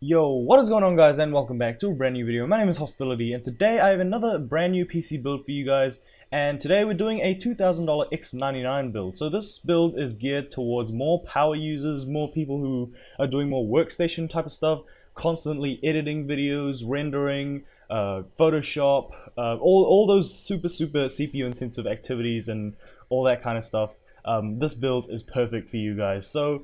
Yo, what is going on guys, and welcome back to a brand new video. My name is Hostility, and today I have another brand new PC build for you guys. And today we're doing a $2,000 X99 build. So this build is geared towards more power users, more people who are doing more workstation type of stuff, constantly editing videos, rendering, Photoshop, all those super CPU intensive activities and all that kind of stuff. This build is perfect for you guys. So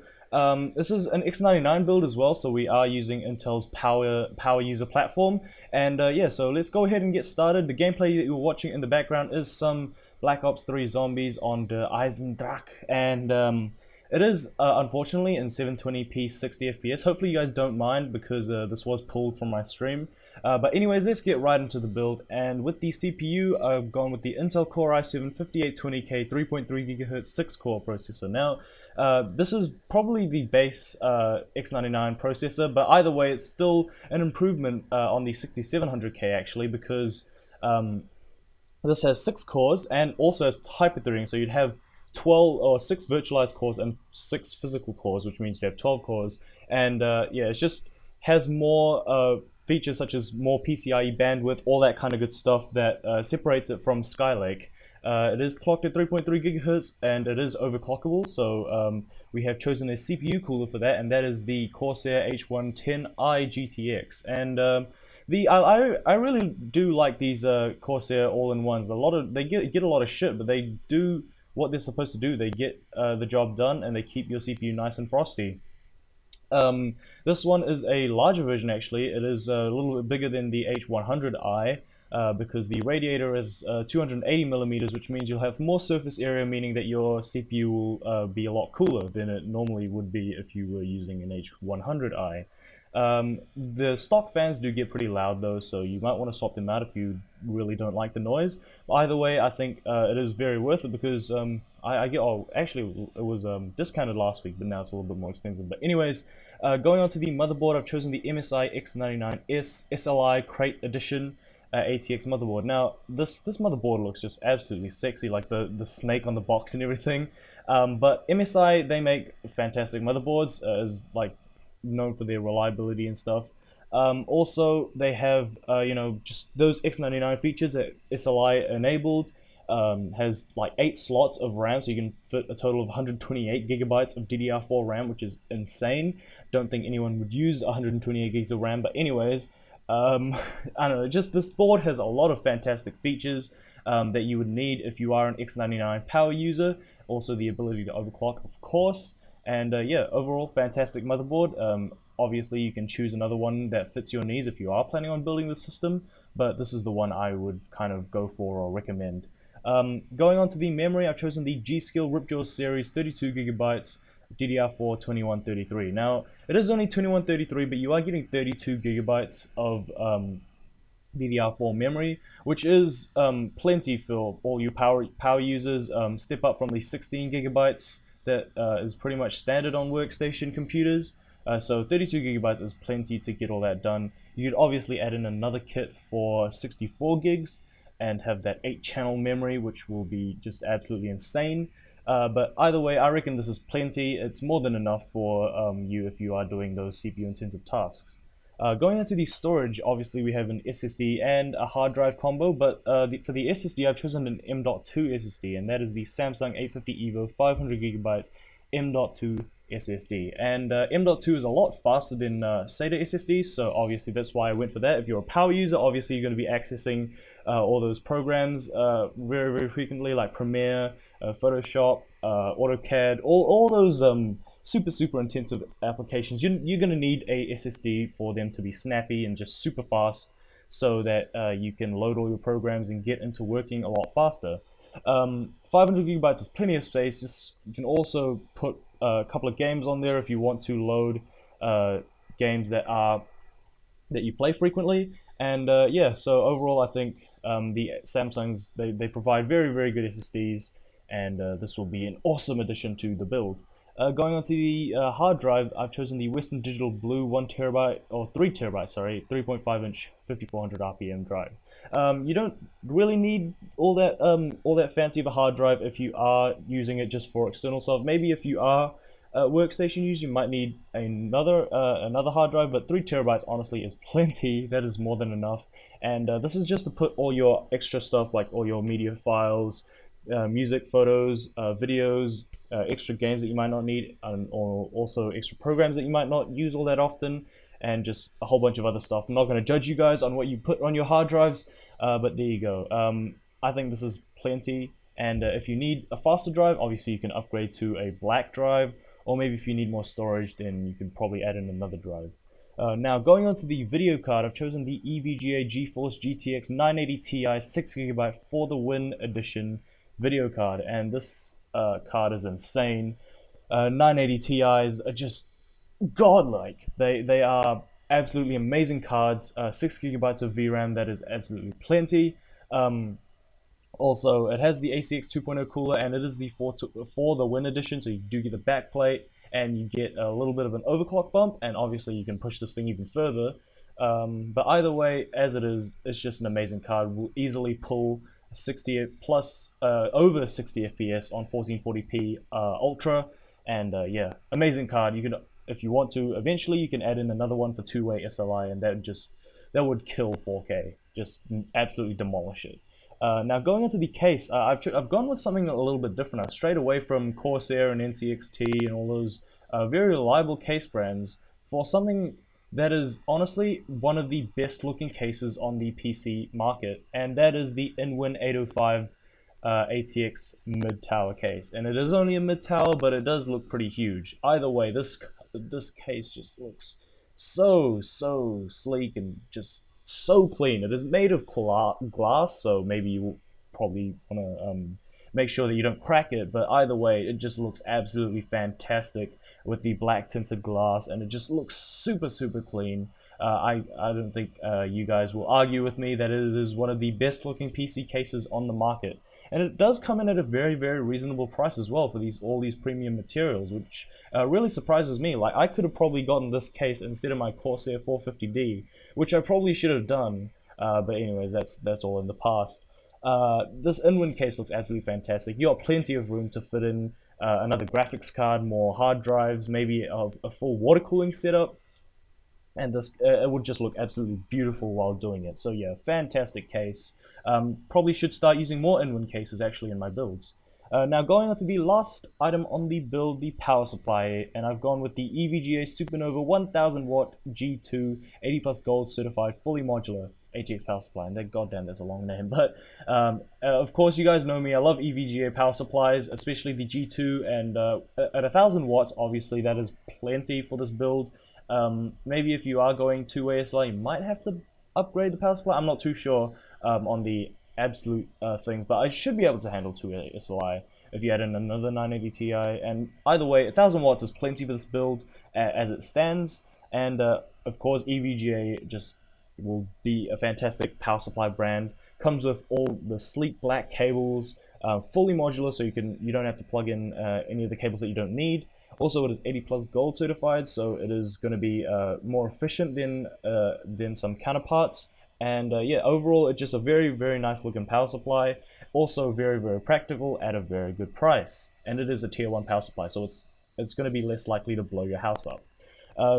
this is an X99 build as well, so we are using Intel's power user platform. And yeah, so let's go ahead and get started. The gameplay that you're watching in the background is some Black Ops 3 zombies on the Eisendrache, and it is unfortunately in 720p 60 FPS. Hopefully you guys don't mind because this was pulled from my stream. But anyways, let's get right into the build. And with the CPU, I've gone with the Intel Core i7-5820K 3.3 GHz 6-core processor. Now, this is probably the base X99 processor, but either way, it's still an improvement on the 6700K actually, because this has 6 cores and also has hyper-threading, so you'd have 12 or 6 virtualized cores and 6 physical cores, which means you have 12 cores. And yeah, it just has more features such as more PCIe bandwidth, all that kind of good stuff that separates it from Skylake. It is clocked at 3.3 GHz and it is overclockable, so we have chosen a CPU cooler for that, and that is the Corsair H110i GTX. And I really do like these Corsair all-in-ones. They get a lot of shit, but they do what they're supposed to do. They get the job done and they keep your CPU nice and frosty. This one is a larger version actually. It is a little bit bigger than the H100i because the radiator is 280 millimeters, which means you'll have more surface area, meaning that your CPU will be a lot cooler than it normally would be if you were using an H100i. The stock fans do get pretty loud though, so you might want to swap them out if you really don't like the noise. Either way, I think it is very worth it because I get, oh, actually it was discounted last week, but now it's a little bit more expensive. But anyways, going on to the motherboard, I've chosen the MSI X99S SLI Krait Edition ATX motherboard. Now, this motherboard looks just absolutely sexy, like the snake on the box and everything. But MSI, they make fantastic motherboards, as like known for their reliability and stuff. Also, they have just those X99 features that SLI enabled. Has like 8 slots of RAM, so you can fit a total of 128 gigabytes of DDR4 RAM, which is insane. Don't think anyone would use 128 gigs of RAM, but anyways, I don't know, just this board has a lot of fantastic features that you would need if you are an X99 power user. Also the ability to overclock, of course. And yeah, overall fantastic motherboard. Obviously you can choose another one that fits your needs if you are planning on building the system, but this is the one I would kind of go for or recommend. Going on to the memory, I've chosen the G.Skill Ripjaws series 32GB DDR4 2133. Now, it is only 2133, but you are getting 32GB of DDR4 memory, which is plenty for all you power users. Step up from the 16GB that is pretty much standard on workstation computers. So 32GB is plenty to get all that done. You could obviously add in another kit for 64 gigs and have that 8-channel memory, which will be just absolutely insane. But either way, I reckon this is plenty. It's more than enough for you if you are doing those CPU intensive tasks. Going into the storage, obviously we have an SSD and a hard drive combo, but for the SSD I've chosen an M.2 SSD, and that is the Samsung 850 EVO 500GB M.2 SSD. And M.2 is a lot faster than SATA SSDs, so obviously that's why I went for that. If you're a power user, obviously you're going to be accessing all those programs very frequently, like Premiere, Photoshop, AutoCAD, all those super intensive applications. You're going to need a SSD for them to be snappy and just super fast, so that you can load all your programs and get into working a lot faster. 500GB is plenty of space. You can also put a couple of games on there if you want to load games that you play frequently. And yeah, so overall I think the Samsungs, they provide very good SSDs, and this will be an awesome addition to the build. Going on to the hard drive, I've chosen the Western Digital Blue 1TB, or 3TB, sorry, 3.5-inch 5400 RPM drive. You don't really need all that fancy of a hard drive if you are using it just for external stuff. Maybe if you are workstation use, you might need another hard drive, but 3 terabytes honestly is plenty. That is more than enough. And this is just to put all your extra stuff, like all your media files, music, photos, videos, extra games that you might not need, or also extra programs that you might not use all that often, and just a whole bunch of other stuff. I'm not going to judge you guys on what you put on your hard drives, but there you go. I think this is plenty. And if you need a faster drive, obviously you can upgrade to a black drive, or maybe if you need more storage, then you can probably add in another drive. Now, going on to the video card, I've chosen the EVGA GeForce GTX 980 Ti 6GB for the Win Edition video card, and this card is insane. 980 Ti's are just godlike. They are absolutely amazing cards. 6GB of VRAM, that is absolutely plenty. Also, it has the ACX 2.0 cooler, and it is the for the Win Edition, so you do get the backplate, and you get a little bit of an overclock bump, and obviously you can push this thing even further. But either way, as it is, it's just an amazing card. Will easily pull 60 plus over 60 FPS on 1440p Ultra, and yeah, amazing card. You can, if you want to, eventually you can add in another one for two-way SLI, and that would kill 4K, just absolutely demolish it. Now going into the case, I've gone with something a little bit different. I've strayed away from Corsair and NCXT and all those very reliable case brands for something that is honestly one of the best looking cases on the PC market, and that is the Inwin 805 ATX mid-tower case. And it is only a mid-tower, but it does look pretty huge. Either way, this case just looks so sleek and just so clean. It is made of glass, so maybe you will probably want to make sure that you don't crack it, but either way, it just looks absolutely fantastic with the black tinted glass, and it just looks super clean. I don't think you guys will argue with me that it is one of the best looking PC cases on the market. And it does come in at a very reasonable price as well for all these premium materials, which really surprises me. Like, I could have probably gotten this case instead of my Corsair 450D, which I probably should have done. But anyways, that's all in the past. This Inwin case looks absolutely fantastic. You got plenty of room to fit in another graphics card, more hard drives, maybe a full water cooling setup, and this it would just look absolutely beautiful while doing it. So yeah, fantastic case. Probably should start using more Inwin cases actually in my builds. Now going on to the last item on the build, the power supply, and I've gone with the EVGA SuperNOVA 1000 watt G2 80 plus gold certified fully modular ATX power supply, and goddamn, that's a long name, but of course you guys know me, I love EVGA power supplies, especially the G2, and at 1000 watts, obviously that is plenty for this build. Maybe if you are going two-way SLI, you might have to upgrade the power supply. I'm not too sure on the absolute things, but I should be able to handle two-way SLI if you add in another 980 Ti, and either way, 1000 watts is plenty for this build as it stands, and of course EVGA just will be a fantastic power supply brand. Comes with all the sleek black cables, fully modular, so you don't have to plug in any of the cables that you don't need. Also, it is 80 plus gold certified, so it is going to be more efficient than some counterparts. And yeah, overall, it's just a very nice looking power supply. Also very practical at a very good price. And it is a tier 1 power supply, so it's going to be less likely to blow your house up.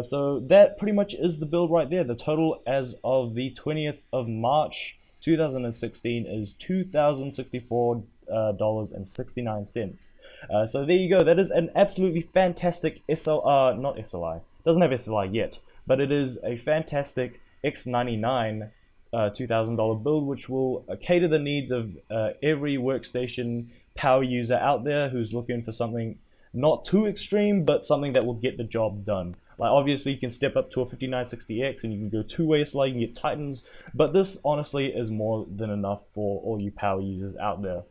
So that pretty much is the build right there. The total as of the 20th of March 2016 is $2,064.69. So there you go. That is an absolutely fantastic SLR, not SLI, doesn't have SLI yet, but it is a fantastic X99 $2,000 build, which will cater the needs of every workstation power user out there who's looking for something not too extreme, but something that will get the job done. Like, obviously you can step up to a 5960X and you can go two-way SLI, you can get Titans, but this honestly is more than enough for all you power users out there.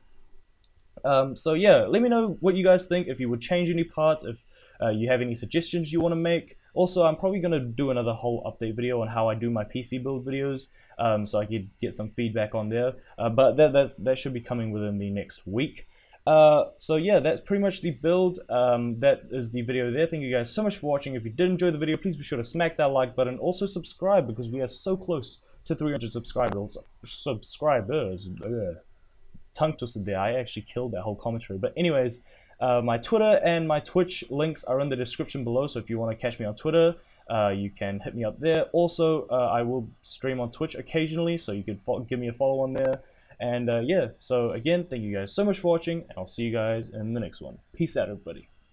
So yeah, let me know what you guys think, if you would change any parts, if you have any suggestions you want to make. Also, I'm probably going to do another whole update video on how I do my PC build videos, so I could get some feedback on there, but that should be coming within the next week. So yeah, that's pretty much the build. That is the video there. Thank you guys so much for watching. If you did enjoy the video, please be sure to smack that like button. Also subscribe, because we are so close to 300 subscribers. Tongue twisted there. I actually killed that whole commentary. But anyways, My Twitter and my Twitch links are in the description below, so if you want to catch me on Twitter, you can hit me up there. Also, I will stream on Twitch occasionally, so you can give me a follow on there. And yeah, so again, thank you guys so much for watching, and I'll see you guys in the next one. Peace out, everybody.